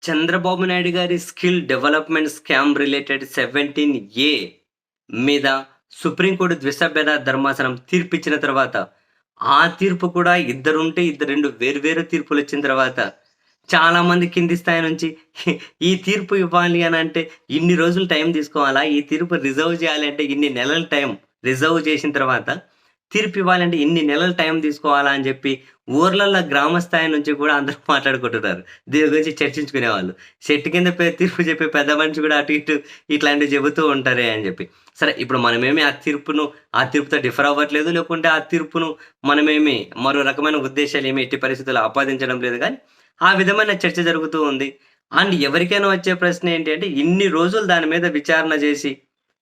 చంద్రబాబు నాయుడు గారి skill development scam related 17 మీద supreme court ద్విసభ్య ధర్మాసనం తీర్పిచ్చిన తర్వాత, ఆ తీర్పు కూడా ఇద్దరుంటే 2 వేర్వేరు తీర్పులొచ్చిన తర్వాత, చాలామంది కింది స్థాయి నుంచి ఈ తీర్పు ఇవ్వాలి అనంటే ఇన్ని రోజులు టైం తీసుకోవాలా? ఈ తీర్పు రిజర్వ్ చేయాలి అంటే ఇన్ని నెలలు టైం రిజర్వ్ చేసిన తర్వాత, తీర్పు ఇవ్వాలంటే ఇన్ని నెలలు టైం తీసుకోవాలా? అని చెప్పి ఊర్లల్లో గ్రామ స్థాయి నుంచి కూడా అందరూ మాట్లాడుకుంటున్నారు. దీని గురించి చర్చించుకునేవాళ్ళు. చెట్టు కింద తీర్పు చెప్పే పెద్ద మనిషి కూడా అటు ఇటు ఇట్లాంటివి చెబుతూ ఉంటారే అని చెప్పి. సరే ఇప్పుడు మనమేమి ఆ తీర్పుతో డిఫర్ అవ్వట్లేదు. లేకుంటే ఆ తీర్పును మనమేమి మరో రకమైన ఉద్దేశాలు ఏమి ఎట్టి పరిస్థితుల్లో ఆపాదించడం లేదు గానీ, ఆ విధమైన చర్చ జరుగుతూ ఉంది. అండ్ ఎవరికైనా వచ్చే ప్రశ్న ఏంటి అంటే, ఇన్ని రోజులు దాని మీద విచారణ చేసి,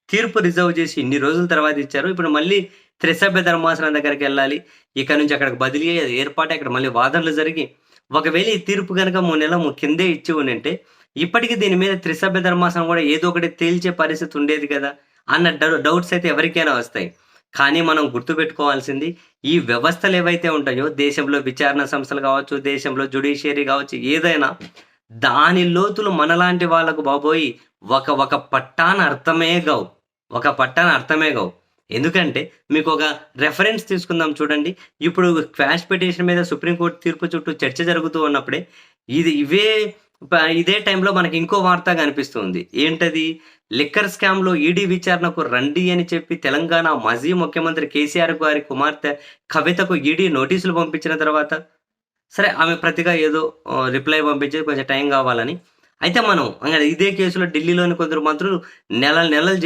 తీర్పు రిజర్వ్ చేసి ఇన్ని రోజుల తర్వాత ఇచ్చారు. ఇప్పుడు మళ్ళీ త్రిసభ్య ధర్మాసనం దగ్గరికెళ్ళాలి. ఇక్కడి నుంచి అక్కడికి బదిలీ అయ్యి ఏర్పాటు అక్కడ మళ్ళీ వాదనలు జరిగి, ఒకవేళ ఈ తీర్పు గనక 3 నెలల కిందే ఇచ్చి ఉండింటే, ఇప్పటికి దీని మీద త్రిసభ్య ధర్మాసనం కూడా ఏదో ఒకటి తేల్చే పరిస్థితి ఉండేది కదా! అన్న డౌట్స్ అయితే ఎవరికైనా వస్తాయి. కానీ మనం గుర్తుపెట్టుకోవాల్సింది ఈ వ్యవస్థలేవైతే ఉంటాయో, దేశంలో విచారణ సంస్థలు కావచ్చు, దేశంలో జ్యుడిషియరీ కావచ్చు, ఏదైనా దాని లోతులు మనలాంటి వాళ్ళకు బాబోయ్! ఒక పట్టాన అర్థమే గావు. ఒక పట్టాన అర్థమే గావు. ఎందుకంటే మీకొక రిఫరెన్స్ తీసుకుందాం చూడండి. ఇప్పుడు క్వాష్ పిటిషన్ మీద సుప్రీం కోర్ట్ తీర్పు చుట్టూ చర్చ జరుగుతూ ఉన్నప్పుడే, ఇది ఇవే ఇదే టైంలో మనకి ఇంకో వార్త కనిపిస్తుంది. ఏంటది? లిక్కర్ స్కామ్‌లో ఈడీ విచారణకు రండి అని చెప్పి తెలంగాణ మాజీ ముఖ్యమంత్రి కేసీఆర్ గారి కుమార్తె కవితకు ఈడీ నోటీసులు పంపించిన తర్వాత, సరే ఆమె ప్రతిగా ఏదో రిప్లై పంపించి కొంచెం టైం కావాలని. అయితే మనం ఇదే కేసులో ఢిల్లీలోని కొందరు మంత్రులు నెలలు నెలలు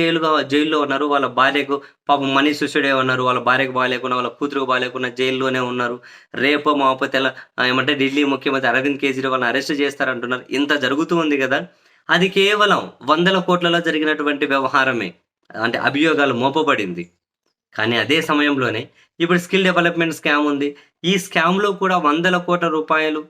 జైల్‌లో ఉన్నారు. వాళ్ళ భార్యకు పాపం మనీష్ సిసోడియా ఉన్నారు. వాళ్ళ భార్యకు బాలేకున్నా, వాళ్ళ కూతురుకు బాలేకున్నా జైల్లోనే ఉన్నారు. రేపో మాపో ఏమంటే ఢిల్లీ ముఖ్యమంత్రి అరవింద్ కేజ్రీవాల్‌ని అరెస్ట్ చేస్తారంటున్నారు. ఇంత జరుగుతూ ఉంది గదా! అది కేవలం వందల కోట్లలో జరిగినటువంటి వ్యవహారమే. అంటే అభియోగాలు మోపబడింది. కానీ అదే సమయంలోనే ఇప్పుడు స్కిల్ డెవలప్‌మెంట్ స్కామ్ ఉంది. ఈ స్కామ్‌లో కూడా వందల కోట్ల రూపాయలు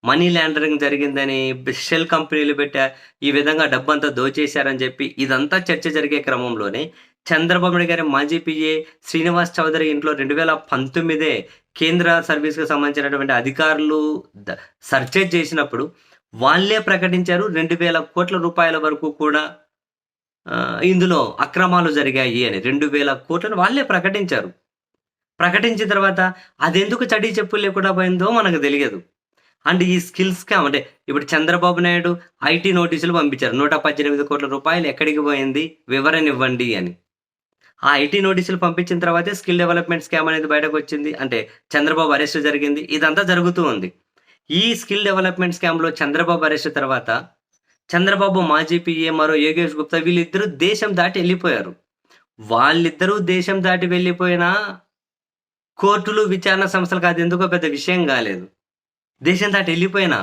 మనీ లాండరింగ్ జరిగిందని, షెల్ కంపెనీలు పెట్టా, ఈ విధంగా డబ్బంతా దోచేశారని చెప్పి ఇదంతా చర్చ జరిగే క్రమంలోనే చంద్రబాబు నాయుడు గారి మాజీ పీఏ శ్రీనివాస్ చౌదరి ఇంట్లో 2019 కేంద్ర సర్వీస్‌కి సంబంధించినటువంటి అధికారులు సెర్చెస్ చేసినప్పుడు వాళ్ళే ప్రకటించారు 2,000 కోట్ల వరకు కూడా ఇందులో అక్రమాలు జరిగాయి అని. 2,000 కోట్లను వాళ్ళే ప్రకటించారు. ప్రకటించిన తర్వాత అదెందుకు చడీ చెప్పులు లేకుండా పోయిందో మనకు తెలియదు. అండ్ ఈ స్కిల్ స్కామ్ అంటే ఇప్పుడు చంద్రబాబు నాయుడు ఐటీ నోటీసులు పంపించారు. 118 కోట్ల రూపాయలు ఎక్కడికి పోయింది? వివరణ ఇవ్వండి అని. ఆ ఐటీ నోటీసులు పంపించిన తర్వాతే స్కిల్ డెవలప్‌మెంట్ స్కామ్ అనేది బయటకొచ్చింది. అంటే చంద్రబాబు అరెస్ట్ జరిగింది. ఇదంతా జరుగుతూ ఉంది. ఈ స్కిల్ డెవలప్‌మెంట్ స్కామ్‌లో చంద్రబాబు అరెస్ట్ తర్వాత చంద్రబాబు మాజీ పీఏ మరో యోగేష్ గుప్తా వీళ్ళిద్దరూ దేశం దాటి ఎళ్ళిపోయారు. వాళ్ళిద్దరూ దేశం దాటి వెళ్ళిపోయినా కోర్టులు, విచారణ సంస్థలకు అదెందుకో పెద్ద విషయం గాలేదు. దేశం దాటి ఎళ్ళిపోయినా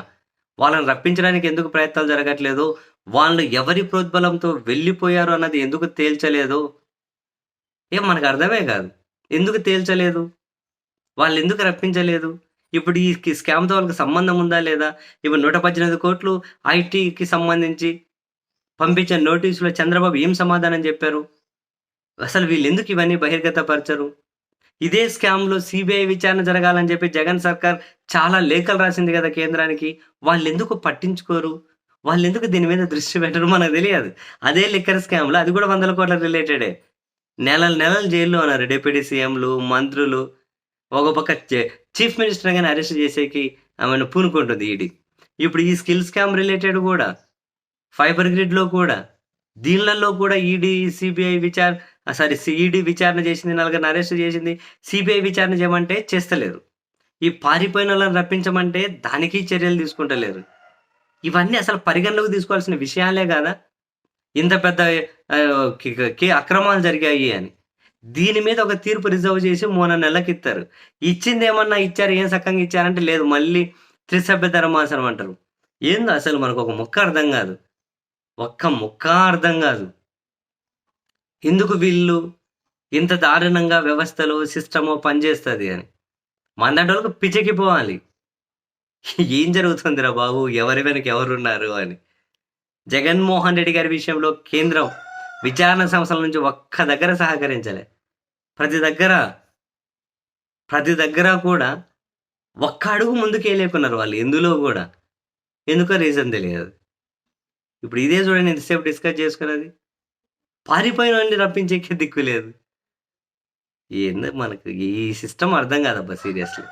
వాళ్ళని రప్పించడానికి ఎందుకు ప్రయత్నాలు జరగట్లేదు? వాళ్ళు ఎవరి ప్రోద్బలంతో వెళ్ళిపోయారు అన్నది ఎందుకు తేల్చలేదు? మనకు అర్థమే కాదు. ఎందుకు తేల్చలేదు? వాళ్ళెందుకు రప్పించలేదు? ఇప్పుడు ఈ స్కామ్‌తో వాళ్ళకి సంబంధం ఉందా లేదా? ఇప్పుడు 118 కోట్లు ఐటీకి సంబంధించి పంపించిన నోటీసులో చంద్రబాబు ఏం సమాధానం చెప్పారు? అసలు వీళ్ళెందుకు ఇవన్నీ బహిర్గతపరచరు? ఇదే స్కామ్‌లో సీబీఐ విచారణ జరగాలని చెప్పి జగన్ సర్కార్ చాలా లేఖలు రాసింది కదా కేంద్రానికి. వాళ్ళెందుకు పట్టించుకోరు? వాళ్ళెందుకు దీని మీద దృష్టి పెట్టరు మనకు తెలియదు. అదే లిక్కర్ స్కామ్‌లో అది కూడా వందల కోట్ల రిలేటెడే. నెలలు నెలలు జైల్‌లో ఉన్నారు డిప్యూటీ సీఎంలు, మంత్రులు. ఒక పక్క చీఫ్ మినిస్టర్ గాని అరెస్ట్ చేసేకి ఆమెను పూనుకుంటుంది ఈడీ. ఇప్పుడు ఈ స్కిల్ స్కామ్ రిలేటెడ్ కూడా ఫైబర్ గ్రిడ్‌లో కూడా దీనిలలో కూడా ఈడీ, సీబీఐ ఈడీ విచారణ చేసింది. నలుగురిని అరెస్ట్ చేసింది. సీబీఐ విచారణ చేయమంటే చేస్తలేరు. ఈ పారిపోయినోళ్ళని రప్పించమంటే దానికి చర్యలు తీసుకుంటలేరు. ఇవన్నీ అసలు పరిగణలోకి తీసుకోవాల్సిన విషయాలే గాదా! ఇంత పెద్ద ఆహ్, కి కి అక్రమాలు జరిగాయి అని. దీని మీద ఒక తీర్పు రిజర్వ్ చేసి 3 నెలలకిత్తారు. ఇచ్చిందేమన్నా ఇచ్చారు, ఏం సక్కంగా ఇచ్చారంటే లేదు మళ్ళీ త్రిసభ్య ధర్మాసనం అంటారు. ఏందో అసలు మనకొక ముక్క అర్థం గాదు. ఒక్క ముక్క అర్థం గాదు. ఎందుకు వీళ్ళు ఇంత దారుణంగా వ్యవస్థలో, సిస్టమో పనిచేస్తది అని. మనలాంటోళ్ళకి పిచ్చెక్కిపోవాలి. ఏం జరుగుతుందిరా బాబు! ఎవరి వెనక ఎవరున్నారు అని. జగన్మోహన్ రెడ్డి గారి విషయంలో కేంద్రం విచారణ సంస్థల నుంచి ఒక్క దగ్గర సహకరించలే. ప్రతి దగ్గర, ప్రతి దగ్గర కూడా ఒక్క అడుగు ముందుకేయలేకున్నారు వాళ్ళు ఎందులో గూడా. ఎందుకో రీజన్ తెలియదు. ఇప్పుడు ఇదే చూడండి ఎంతసేపు డిస్కస్ చేసుకున్నది. పారిపోయినోడిని రప్పించేకే దిక్కు లేదు. ఏందో మనకు ఈ సిస్టమ్ అర్థం కాదబ్బా సీరియస్‌లీ.